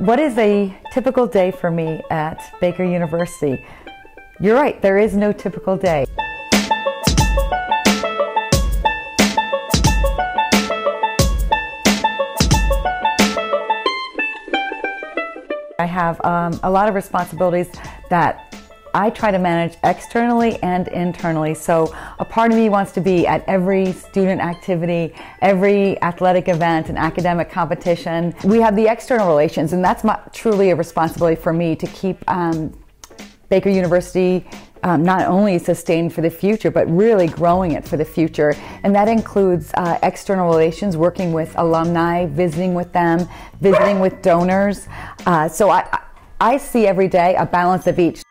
What is a typical day for me at Baker University? You're right, there is no typical day. I have a lot of responsibilities that I try to manage externally and internally. So a part of me wants to be at every student activity, every athletic event and academic competition. We have the external relations, and that's truly a responsibility for me to keep Baker University not only sustained for the future, but really growing it for the future. And that includes external relations, working with alumni, visiting with them, visiting with donors. So I see every day a balance of each.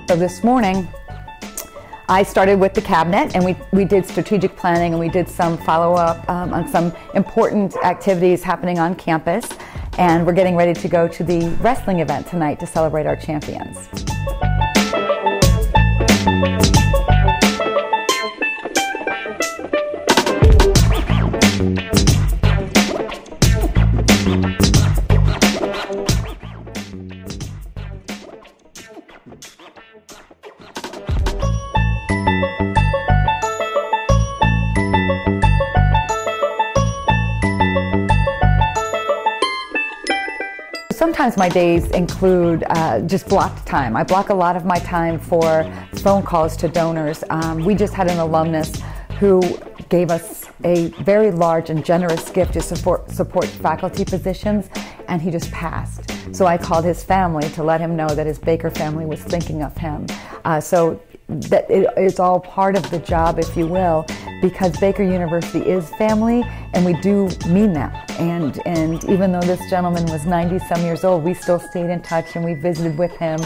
So this morning, I started with the cabinet, and we did strategic planning, and we did some follow-up on some important activities happening on campus, and we're getting ready to go to the wrestling event tonight to celebrate our champions. Sometimes my days include just blocked time. I block a lot of my time for phone calls to donors. We just had an alumnus who gave us a very large and generous gift to support faculty positions, and he just passed. So I called his family to let him know that his Baker family was thinking of him. So that it's all part of the job, if you will, because Baker University is family, and we do mean that. And even though this gentleman was 90-some years old, we still stayed in touch, and we visited with him.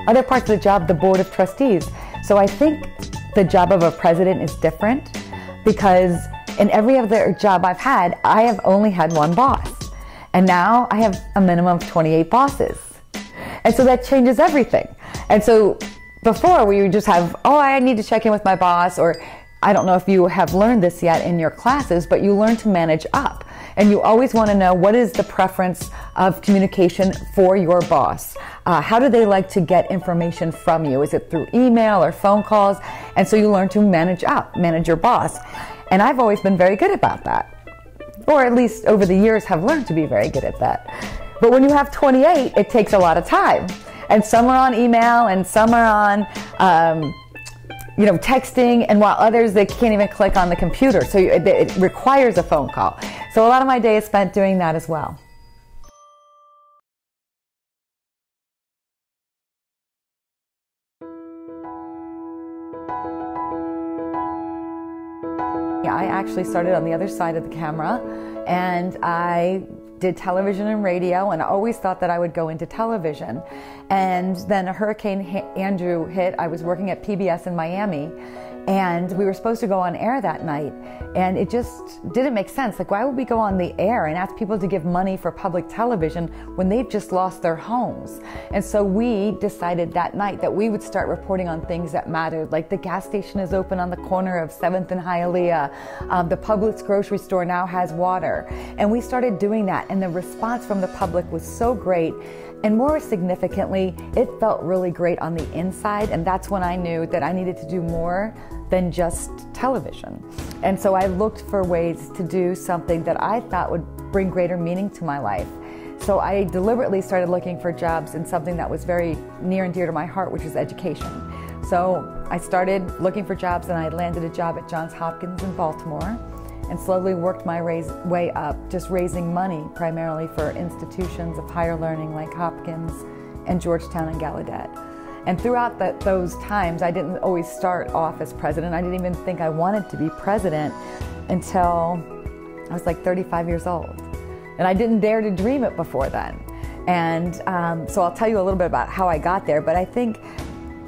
Other parts of the job, the Board of Trustees. So I think the job of a president is different, because in every other job I've had, I have only had one boss. And now I have a minimum of 28 bosses. And so that changes everything. And so before we would just have, oh, I need to check in with my boss, or I don't know if you have learned this yet in your classes, but you learn to manage up. And you always want to know, what is the preference of communication for your boss? How do they like to get information from you? Is it through email or phone calls? And so you learn to manage up, manage your boss. And I've always been very good about that. Or at least over the years have learned to be very good at that. But when you have 28, it takes a lot of time. And some are on email, and some are on texting, and while others, they can't even click on the computer. So it requires a phone call. So a lot of my day is spent doing that as well. I actually started on the other side of the camera, and I did television and radio, and I always thought that I would go into television. And then Hurricane Andrew hit. I was working at PBS in Miami, and we were supposed to go on air that night, and it just didn't make sense. Like, why would we go on the air and ask people to give money for public television when they've just lost their homes? And so we decided that night that we would start reporting on things that mattered, like the gas station is open on the corner of 7th and Hialeah. The Publix grocery store now has water. And we started doing that, and the response from the public was so great. And more significantly, it felt really great on the inside, and that's when I knew that I needed to do more than just television. And so I looked for ways to do something that I thought would bring greater meaning to my life. So I deliberately started looking for jobs in something that was very near and dear to my heart, which is education. So I started looking for jobs, and I landed a job at Johns Hopkins in Baltimore, and slowly worked my way up, just raising money primarily for institutions of higher learning like Hopkins and Georgetown and Gallaudet. And throughout those times, I didn't always start off as president. I didn't even think I wanted to be president until I was like 35 years old. And I didn't dare to dream it before then. And so I'll tell you a little bit about how I got there, but I think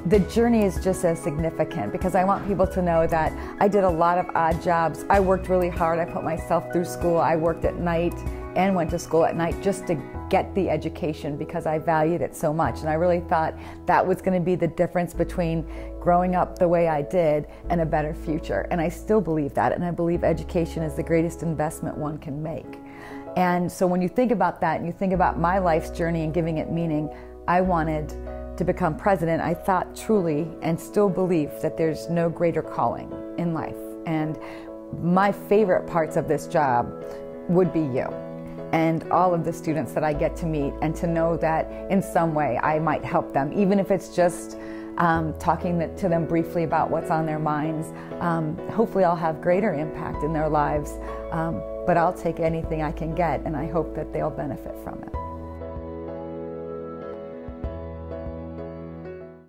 The journey is just as significant because I want people to know that I did a lot of odd jobs. I worked really hard. I put myself through school. I worked at night and went to school at night just to get the education because I valued it so much. And I really thought that was going to be the difference between growing up the way I did and a better future. And I still believe that. And I believe education is the greatest investment one can make. And so when you think about that and you think about my life's journey and giving it meaning, I wanted to become president. I thought truly and still believe that there's no greater calling in life. And my favorite parts of this job would be you and all of the students that I get to meet, and to know that in some way I might help them, even if it's just talking to them briefly about what's on their minds. Hopefully I'll have greater impact in their lives, but I'll take anything I can get, and I hope that they'll benefit from it.